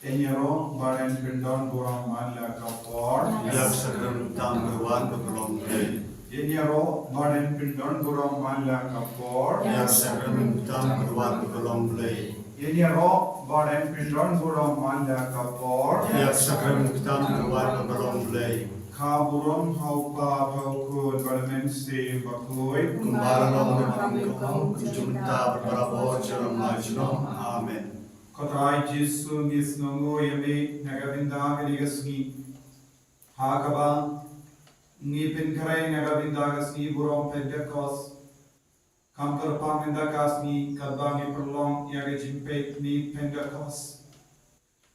Enyero baren pindon burang manla kapor. Yak sakram tam berwan bekelong play. Enyero baren pindon burang manla kapor. Yak sakram tam berwan bekelong play. Enyero baren pindon burang manla kapor. Yak sakram tam berwan bekelong play. Kaburon haupa haukun barmen sim bakui. Kumbaralong namangkong kujumta berabot jaram majnom. Amen. Kotrai Jesu nisnongo yami nagavinda galigasni. Hakaba ni pinkaray nagavindagasni burong Pentecost. Kamper pangindagasni kadbangi perlong yagajimpe ni Pentecost.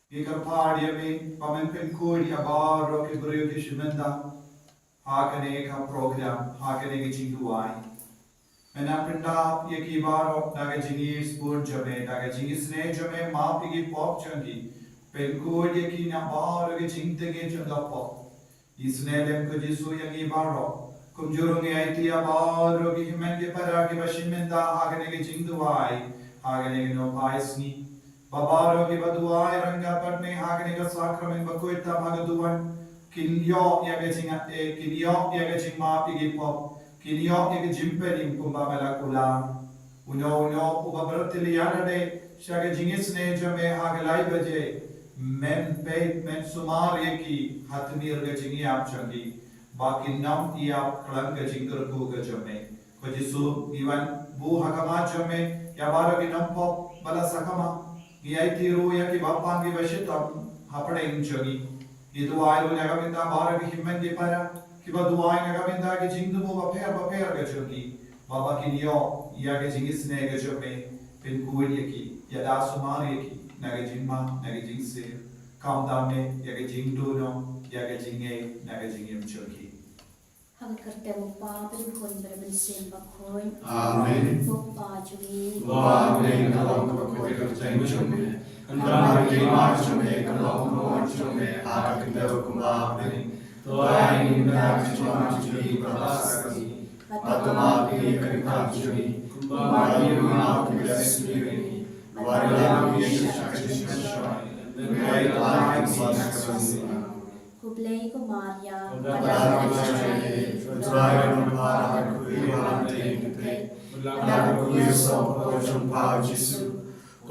Ikarpar yami pamen kuri abaro kibriyo kishimenda. Hakane ka program hakane gijinduai. Menapinda yaki baro daga jingis pur jame daga jingis ne jame maapi ki pop changi penkud yaki na baro ke jingte ke changa pop isne lem ko jisu yaki baro kumjurungi aiti baro ki himen ke para ke bashimenda agane ke jingduai agane ke no paisni babaro ke baduai ranga patne agane ka sakramen bakoita magaduan kilyo yaga jingate kilyo yaga jing maapi ki pop Kinyo ike jimpeling kumbabala kula. Uno uba bertiliana de shaga jingis ne jame hagalai baje men pe men sumar yeki hatmir ga jingi ap changi baki nam i ap klang ga jingar ku ga jame ko jisu iwan bu hakama jame ya baro ki nam pop bala sakama ni ai tiru ya ki bapan ki bashitam hapade injagi idu ai lu naga binda baro ki himmen di para Kiba duai nagavinda ke jingdu mo baper gajurgi baba kinyo ya ke jingis ne gajurme pin kuil yaki yada sumar yaki naga jingma naga jingse kamdame ya ke jingdu no ya ke jinge naga jingem churgi Hang kerte mo pa pinhon berbensin bakhoy Amen. Mo pa jui Wa amen kalong bakoi kerjang chume. Kandang ki mar chume kalong mo chume agak kendau kumabeng. Tuhan ingin cuma curi berasasi, atau pi kerikam curi, kembali rumah kita sendiri, warilah Yesus Kristus, mengaitlah kasih. Kublay ko Maria Padahal kecil, terakhir memparah kuiran tinggi, lalu kuisau kau Yesus,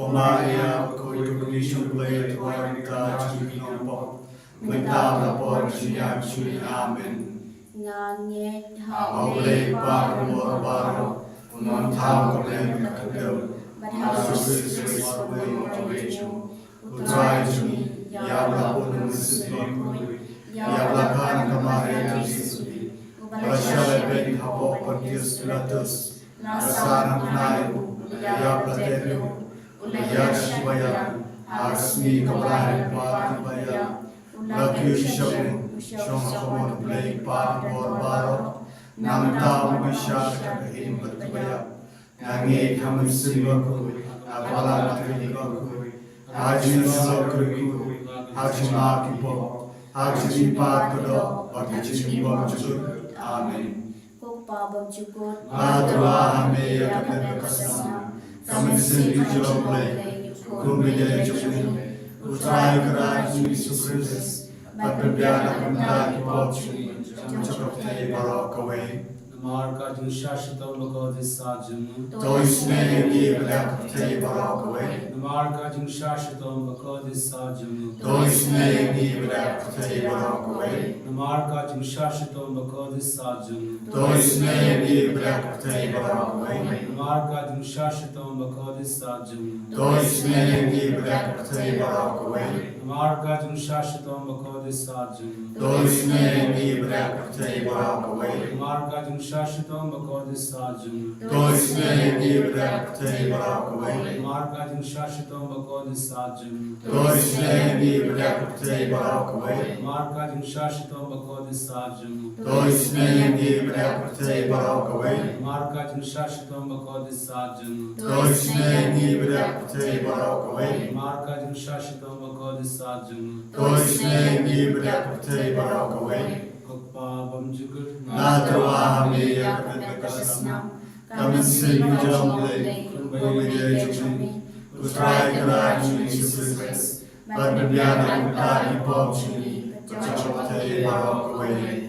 Maria kau kuisau kublay Tuhan kita curi nombor. Mentah lapor siap suri amen. Nganget Haulay baro, unon tau kolem kakadel. Yesus wabuy motivation. Utray suri, yabla punun sipikui, yabla kan kamarin sisui. Basyal ben habo Pontius Pilatus. Nasana kunayu, yabla telu, ulayar shibayam. Arsmi kabrahin pati bayam. Lagi shabu, shong play part baro, nam tau masyarakat himbat baya, nangi kami sibaku, apala teribaku, haji salokriku, haji makipo, haji part kedo, haji simbang jujur, amin. Pabam cukur Adwa ame yakane kasana, kami sendiri jauh play, kumbiya jujur. Utrai kerajaan Yesus Kristus, berbiara kembali bocui, cocok tei barokaway. Marka Junshashita Bakodisajam. Toisne ni belak tei barokaway. Marka Junshashita Bakodisajam. Toisne ni belak tei barokaway. Marka Junshashita Bakodisajam. Toisne ni belak tei barokaway. Marka Junshashita Bakodisajam. Toisne ni belak tei barokaway. Marka Junshashita Bakodisajam. Toisne ni belak tei barokaway. Marka Junshashita Bakodisajam. Toisne ni belak tei barokaway. Marka Junshashita Bakodisajam. Toisne ni belak tei barokaway. Marka Junshashita Bakodisajam. Toisne ni belak tei barokaway. Marka Junshashita Bakodisajam. Toisne ni belak tei barokaway. Marka Junshashita Bakodisajam. Toisne ni belak tei barokaway. Kukpa Bamjugur. Natrawa hami yakane kasnam. Kami sendiri jauh play, kumbiya jujur. Utrai kerajaan Yesus Kristus, Ban Bibiana Kutaki Pomchini, Chapate Barokaway.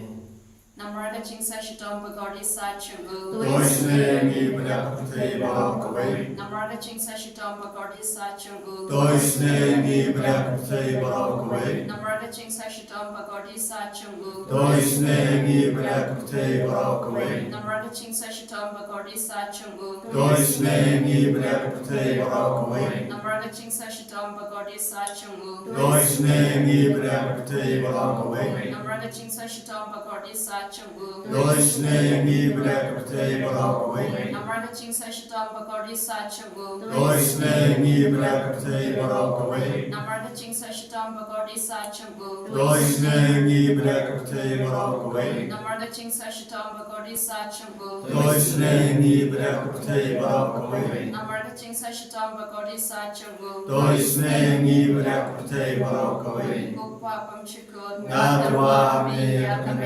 Namraga Chingsa Shitom Bagordi Sachungu. Doisne mi Brakate Barokaway. Namraga Chingsa Shitom Bagordi Sachungu. Doisne mi Brakate Barokaway. Namraga Chingsa Shitom Bagordi Sachungu. Doisne mi Brakate Barokaway. Namraga Chingsa Shitom Bagordi Sachungu. Doisne mi Brakate Barokaway. Namraga Chingsa Shitom Bagordi Sachungu. Doisne mi Brakate Barokaway. Namraga Chingsa Shitom Bagordi Sachungu. Doisne mi Brakate Barokaway. Namraga Chingsa Shitom Bagordi Sachungu. Doisne mi Brakate Barokaway. Namraga Chingsa Shitom Bagordi Sachungu. Doisne mi Brakate Barokaway. Namraga Chingsa Shitom Bagordi Sachungu. Doisne mi Brakate Barokaway. Namraga Chingsa Shitom Bagordi Sachungu. Doisne mi Brakate Barokaway. Gopapam Chikod. Nadwa mi Yakam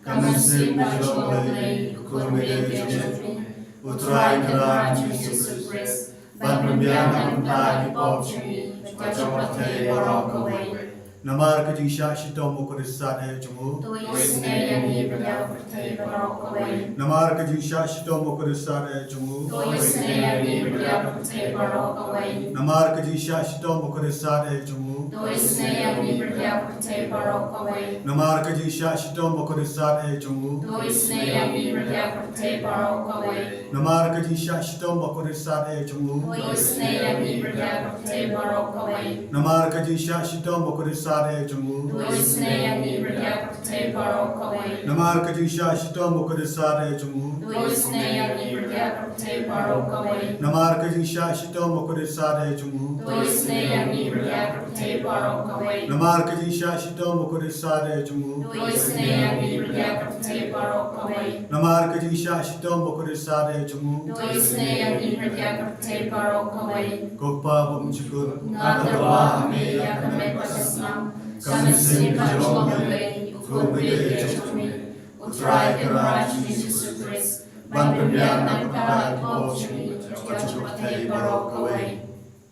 Kamensim Jolay, Kumide Jolay, Utrai Karan Jesus Christ, Ban Bibiana Kutaki Pomchini, Chapate Barokaway. Namar Kajing Shashito Mokurisane Jumu. Doisne mi Brakate Barokaway. Namar Kajing Shashito Mokurisane Jumu. Doisne mi Brakate Barokaway. Namar Kajing Shashito Mokurisane Jumu. Doisne mi Brakate Barokaway. Namar Kajing Shashito Mokurisane Jumu. Doisne mi Brakate Barokaway. Namar Kajing Shashito Mokurisane Jumu. Doisne mi Brakate Barokaway. Namar Kajing Shashito Mokurisane Jumu. Doisne mi Brakate Barokaway. Namar Kajing Shashito Mokurisane Jumu. Doisne mi Brakate Barokaway. Namar Kajing Shashito Mokurisane Jumu. Doisne mi Brakate Barokaway. Namar Kajing Shashito Mokurisane Jumu. Doisne mi Brakate Barokaway. Namar Kajing Shashito Mokurisane Jumu. Doisne mi Brakate Barokaway. Kokpa Bumchikun. Nadarwa mi Yakame Pasasnam. Kamensim Jolay, Kumide Jolay. Utrai Karan Jesus Christ. Ban Bibiana Kutaki Pomchini, Chapate Barokaway.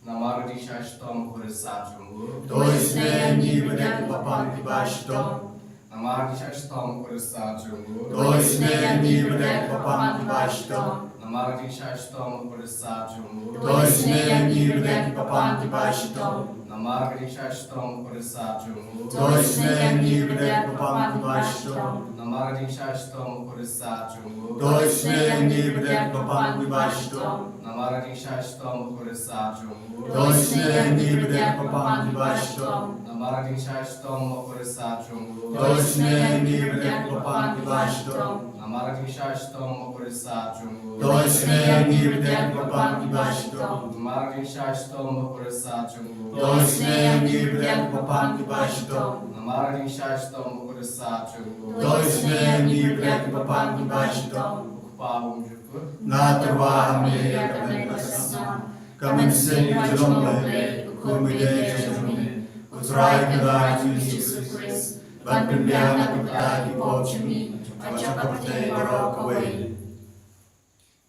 Namraga Chingsa Shitom Bagordi Sachungu. Doisne mi Brakapam Kibashtom. Namraga Chingsa Shitom Bagordi Sachungu. Doisne mi Brakapam Kibashtom. Namraga Chingsa Shitom Bagordi Sachungu. Doisne mi Brakapam Kibashtom. Namraga Chingsa Shitom Bagordi Sachungu. Doisne mi Brakapam Kibashtom. Namraga Chingsa Shitom Bagordi Sachungu. Doisne mi Brakapam Kibashtom. Namraga Chingsa Shitom Bagordi Sachungu. Doisne mi Brakapam Kibashtom. Namraga Chingsa Shitom Bagordi Sachungu. Doisne mi Brakapam Kibashtom. Namraga Chingsa Shitom Bagordi Sachungu. Doisne mi Brakapam Kibashtom. Namraga Chingsa Shitom Bagordi Sachungu. Doisne mi Brakapam Kibashtom. Namraga Chingsa Shitom Bagordi Sachungu. Doisne mi Brakapam Kibashtom. Gopapam Chikod. Nadwa mi Yakam Pasasnam. Kamensim Jolay, Kumide Jolay. Utrai Karan Jesus Christ. Ban Bibiana Kutaki Pomchini, Chapate Barokaway.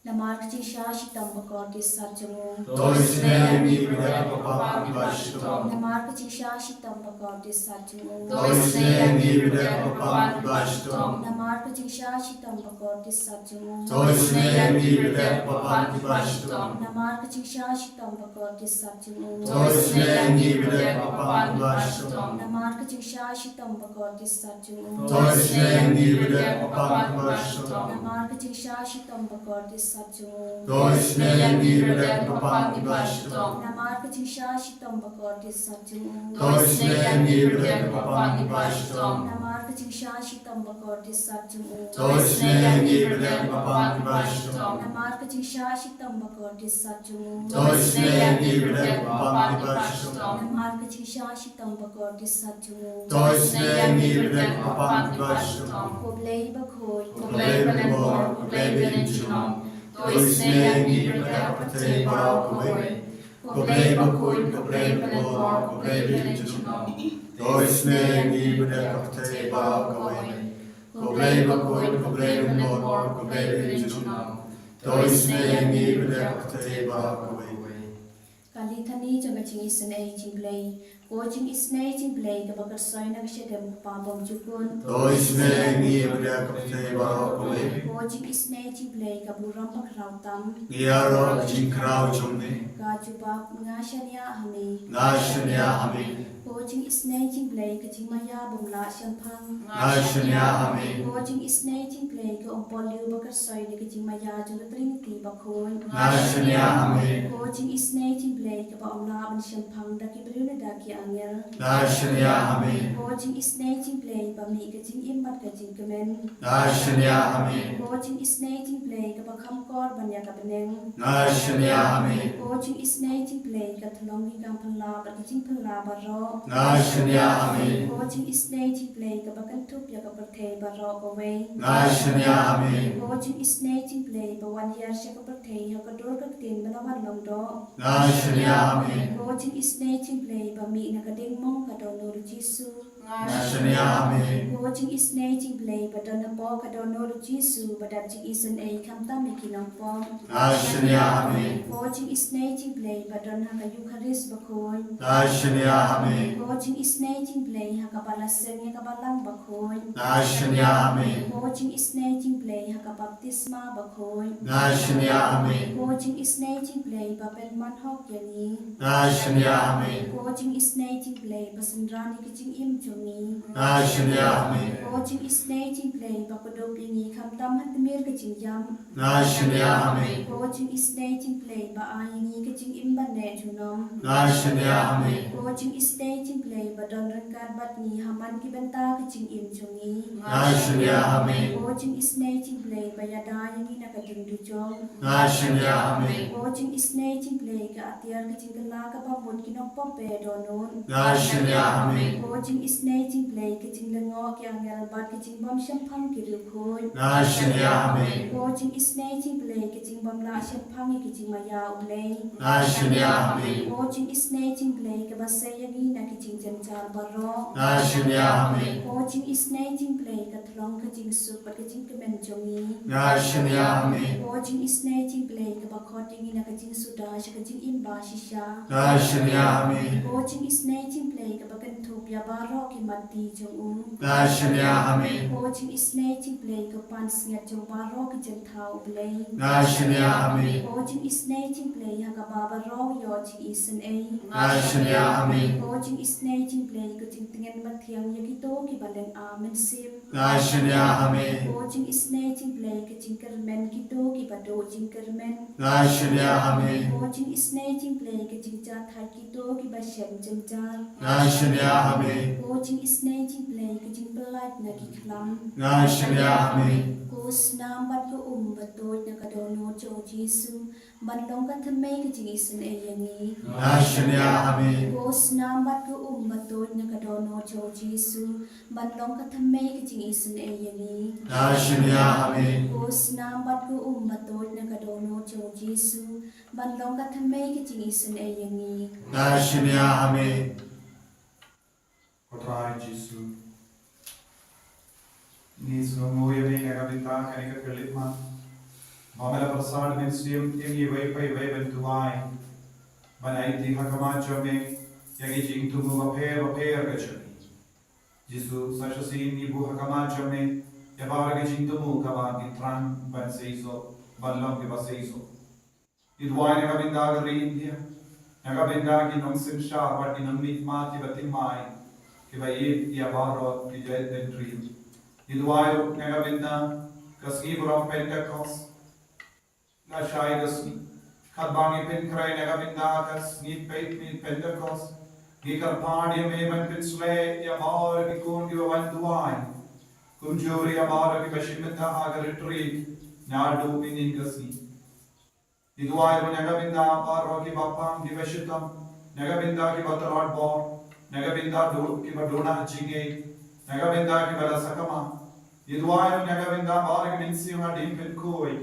Namar Kajing Shitom Bagordi Sachungu. Doisne mi Brakapam Kibashtom. Namar Kajing Shitom Bagordi Sachungu. Doisne mi Brakapam Kibashtom. Namar Kajing Shitom Bagordi Sachungu. Doisne mi Brakapam Kibashtom. Namar Kajing Shitom Bagordi Sachungu. Doisne mi Brakapam Kibashtom. Namar Kajing Shitom Bagordi Sachungu. Doisne mi Brakapam Kibashtom. Namar Kajing Shitom Bagordi Sachungu. Doisne mi Brakapam Kibashtom. Namar Kajing Shitom Bagordi Sachungu. Doisne mi Brakapam Kibashtom. Namar Kajing Shitom Bagordi Sachungu. Doisne mi Brakapam Kibashtom. Namar Kajing Shitom Bagordi Sachungu. Doisne mi Brakapam Kibashtom. Namar Kajing Shitom Bagordi Sachungu. Doisne mi Brakapam Kibashtom. Koblei Bakhoi, Koblei Bemor, Koblei Benchinom. Doisne mi Brakapate Barokaway. Koblei Bakhoi, Koblei Bemor, Koblei Benchinom. Doisne mi Brakapate Barokaway. Koblei Bakhoi, Koblei Bemor, Koblei Benchinom. Doisne mi Brakapate Barokaway. Kali thani janga ching isan ay ching play. Ko ching isnay ching play ka bakar soy na siya dem pabong jukun. To isne ngi bria kapte baro kome. Ko ching isnay ching play ka buram pakraw tam. Giaro ching krau chomne. Ka juba nga siya niya hami. Nashnya hami. Ko ching isnay ching play ka ching maya bumla siyang pang. Nashnya hami. Ko ching isnay ching play ka umpol liu bakar soy na ka ching maya jula trinity bakon. Nashnya hami. Ko ching isnay ching play ka ba umla ban siyang pang daki baliw na daki angel. Nashnya hami. Ko ching isnay ching play ba mi ka ching imbat ka ching kemen. Nashnya hami. Ko ching isnay ching play ka ba kham kor ban ya ka beneng. Nashnya hami. Ko ching isnay ching play ka thlong hi kam phala ba ka ching phala ba ro. Nashnya hami. Ko ching isnay ching play ka ba kan thup ya ka parthe ba ro ko we. Nashnya hami. Ko ching isnay ching play ba 1 year siya ka parthe ha ka dor ka tin ba lawan long do. Nashnya hami. Ko ching isnay ching play ba mi na ka ding mong ka do no Jisu. Nashnya hami. Ko ching isnay ching play ba do na po ka do no Jisu ba da ching isan ay kam ta mi kinang po. Nashnya hami. Ko ching isnay ching play ba do na ka Eucharist ba koy. Nashnya hami. Ko ching isnay ching play ha ka balaseng ya ka balang ba koy. Nashnya hami. Ko ching isnay ching play ha ka baptisma ba koy. Nashnya hami. Ko ching isnay ching play ba pen man hok yani. Nashnya hami. Ko ching isnay ching play ba sandrani ka ching im chungi. Nashnya hami. Ko ching isnay ching play ba kodop yingi kam tam hat mir ka ching jam. Nashnya hami. Ko ching isnay ching play ba ayingi ka ching im ban ne chunom. Nashnya hami. Ko ching isnay ching play ba don rangkar bat ni haman ki benta ka ching im chungi. Nashnya hami. Ko ching isnay ching play ba yada yingi na ka ching du chong. Nashnya hami. Ko ching isnay ching play ka atiar ka ching kala ka ba mut kinok po pe donon. Nashnya hami. Ko ching isnay ching play ka ching lango ki angel bat ka ching bom siyang pang ki rukhoy. Nashnya hami. Ko ching isnay ching play ka ching bom la siyang pang ki ching maya ulay. Nashnya hami. Ko ching isnay ching play ka ba sayagi na ki ching janchar baro. Nashnya hami. Ko ching isnay ching play ka thlong ka ching sup ka ching kemen chongi. Nashnya hami. Ko ching isnay ching play ka ba khoting na ka ching suda siya ka ching imba shisha. Nashnya hami. Ko ching isnay ching play ka ba kan thup ya baro ki mati chong Nashnya hami. Ko ching isnay ching play ka pan singa chong baro ki chang thau play. Nashnya hami. Ko ching isnay ching play ha ka baba ro yo ching isan ay. Nashnya hami. Ko ching isnay ching play ka ching tingen mathiang ya ki to ki baleng amen sim. Nashnya hami. Ko ching isnay ching play ka ching kermen ki to ki bado ching kermen. Nashnya hami. Ko ching isnay ching play ka ching cha thai ki to ki ba shem chang char. Nashnya hami. Ko ching isnay ching play ka ching pelat na ki khlam. Nashnya hami. Ko snam bat ko batoi na ka dono cho Jisu. Ban long ka thamay ka ching isan ay yangi. Nashnya hami. Ko snam bat ko batoi na ka dono cho Jisu. Ban long ka thamay ka ching isan ay yangi. Nashnya hami. Ko snam bat ko batoi na ka dono cho Jisu. Ban long ka thamay ka ching isan ay yangi. Nashnya hami. Otrai Jisu. Nisu ngoya me naga binta kanika kelitma. Mamela prasad ministrium tingi way pay way bentuai. Banai ti hakama chome yagi jing tumu vaper gachami. Jisu sashasin ibu hakama chome yabara ge jing tumu kaba gitran ban seiso banlong ke baseiso. Idwai naga binta gari India. Naga binta ki nongsim shah but in amit mati batimai. Kiba ye yabaro ki jay dentri. Idwai naga binta kaski buram Pentecost. Na shai gasni. Kadbangi pen krai naga binta kas ni peit ni Pentecost. Gikar paadi me ban pinsle yabaro ki kun ki wan duai. Kumjuri yabaro ki bashimta agar retreat. Nadu inin gasni. Idwai naga binta paro ki bapam ki bashitam. Naga binta ki batarad bor. Naga binta do ki badona chige. Naga binta ki bala sakama. Idwai naga binta paro ki minsi ma dim pen koi.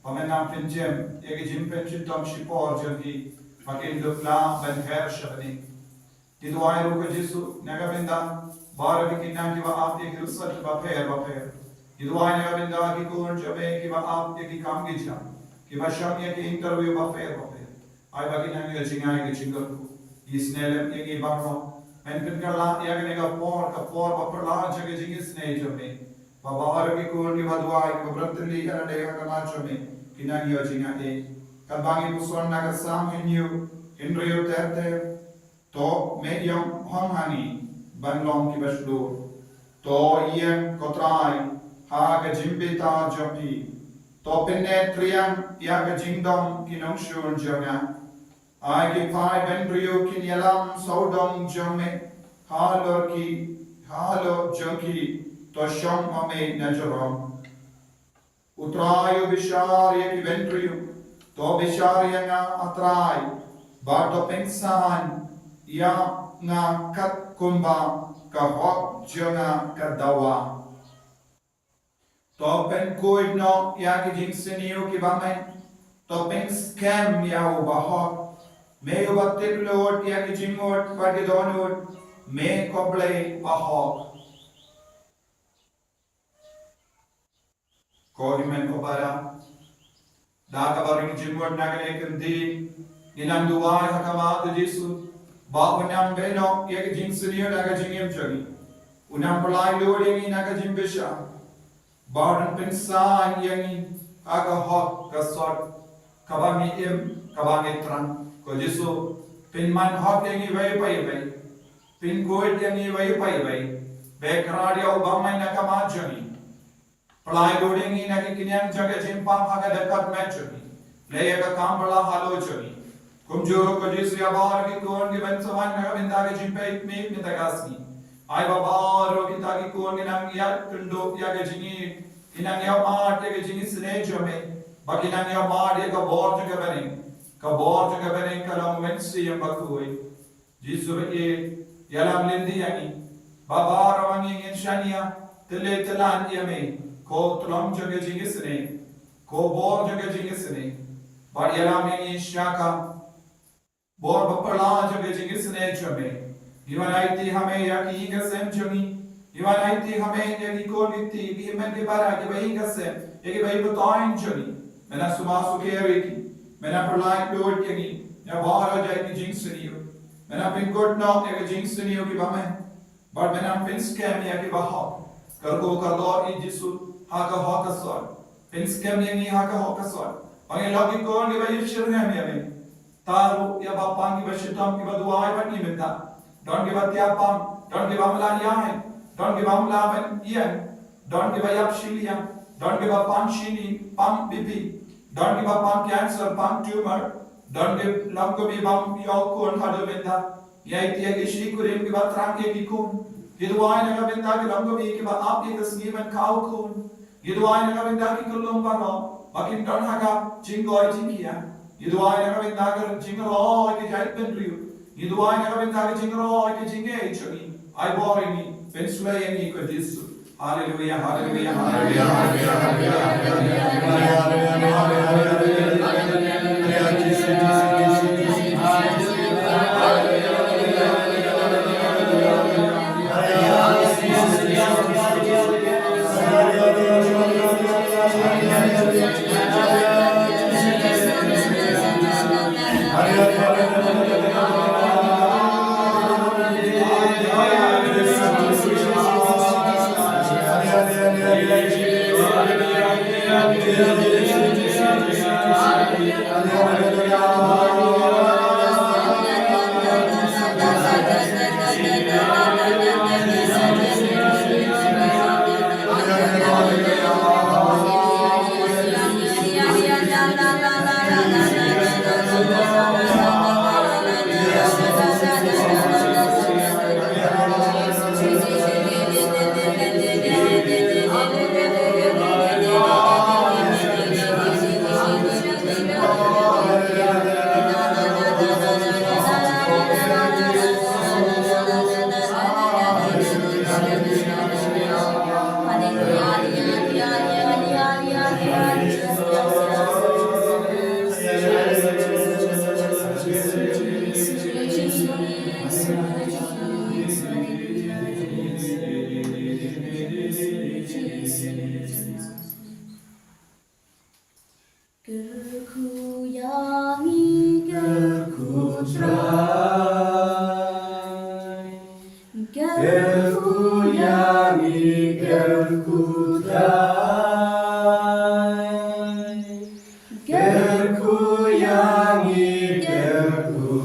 Pamenam pen jem yegi jim pen chitam shipor jagi. Fakin dukla ben khair shabni. Idwai ruka Jisu naga binta paro ki kinna ki ba aap yegi rusat baper. Idwai naga binta ki kun jabe ki ba aap yegi kam gijam. Ki ba sham yegi interview baper. ai bagi nang yo jingai ke jingku isnelem yengi bangno men pen kala ya ke ka por ba perla jage jingi snei jome ba bahar ke ko ni badwa ke brantli ana de ka ma jome kinang yo jingai ka bangi puson na ka sam henyu inrio terte to medium honghani banlong ki basdo to iem kotrai ha ka jimbita jopi to penne triam ya ka jingdom kinong shur jonga ai ki pai ben rio kinyalam saudong jome halo jonki to shom ame najorom utrayo bishar ya ki ben rio to bishar ya nga atrai ba to pensan ya nga kat kumba ka hot jonga ka dawa to pen koid no ya ki jing senio ki bamen to pen scam ya uba hot me uba tiklot ya ki jingot pagi donut me koble a hot ko himen ko bara da ka baring jingot nagane kendi ninang duwai hakama de jisu ba unang beno ya ki jing senio naga jingem chagi unang pelai lo dengi naga jimbesha Badan pensan yang aga hot kasot kabami kabangi trang ko jisu pinman hot yang pai pin goid yang pai bekrad ya ubamai nakama jani pelai lo dengi nak kinyang jaga jimpang haga dekat machuni leya ka kambala halo jani kumjuro ko jisu ya bahar ki kon ki bensawan naga binda ke jimpe me mitagasni ai baba ro kita ki ko nang ya tundo ya ke jingi inang ya ma ke jingi sne jome bakinang ya ma de ka bor juga bering kalau mensi yang bakui jisu e yalam lendi yani baba rawangi inshania tele telan yame ko tlam juga jingi sne ko bor juga jingi sne bar yalam ni shaka bor bapala juga jingi sne jome Iwanaiti hame yaki gasem jami. Iwanaiti hame yaki koniti bihimen di bara ki bahi gasem. Yaki bahi batain jami. Mena sumasu kereki. Mena perlaik lord yaki. Ya bara jai ki jingsuniyo. Mena pin good no yaki jingsuniyo ki bame. But mena pin scam yaki baha. Kargo kardor i jisu haka sor. Pin scam yaki haka sor. Pangi logi kon ki bahi shirham yame. Taru ya bapang ki bashitam ki baduai bani minta. Don't give up Tiapam, don't give up Lanian, don't give up Lavan Ian, don't give up Shilian, don't give up Pam Shini, Pam BP, don't give up Pam cancer, Pam tumor, don't give Langobi Bam Yokun Hadovenda, Yaiti Shikurim, give up Tranke Kikun, Giduain and Lavenda, Langobi, give up Apikas, give and Kaukun, Giduain and Lavenda Kulumbano, Bakin Donhaga, Jingo Jinkia, Giduain and Lavenda, Jingo, like a giant Pendriu. Iduai na kabin tagi jingro ke jinge chuni ai borini pensula yani ko jisu hallelujah hallelujah hallelujah Hallelujah. Jesus,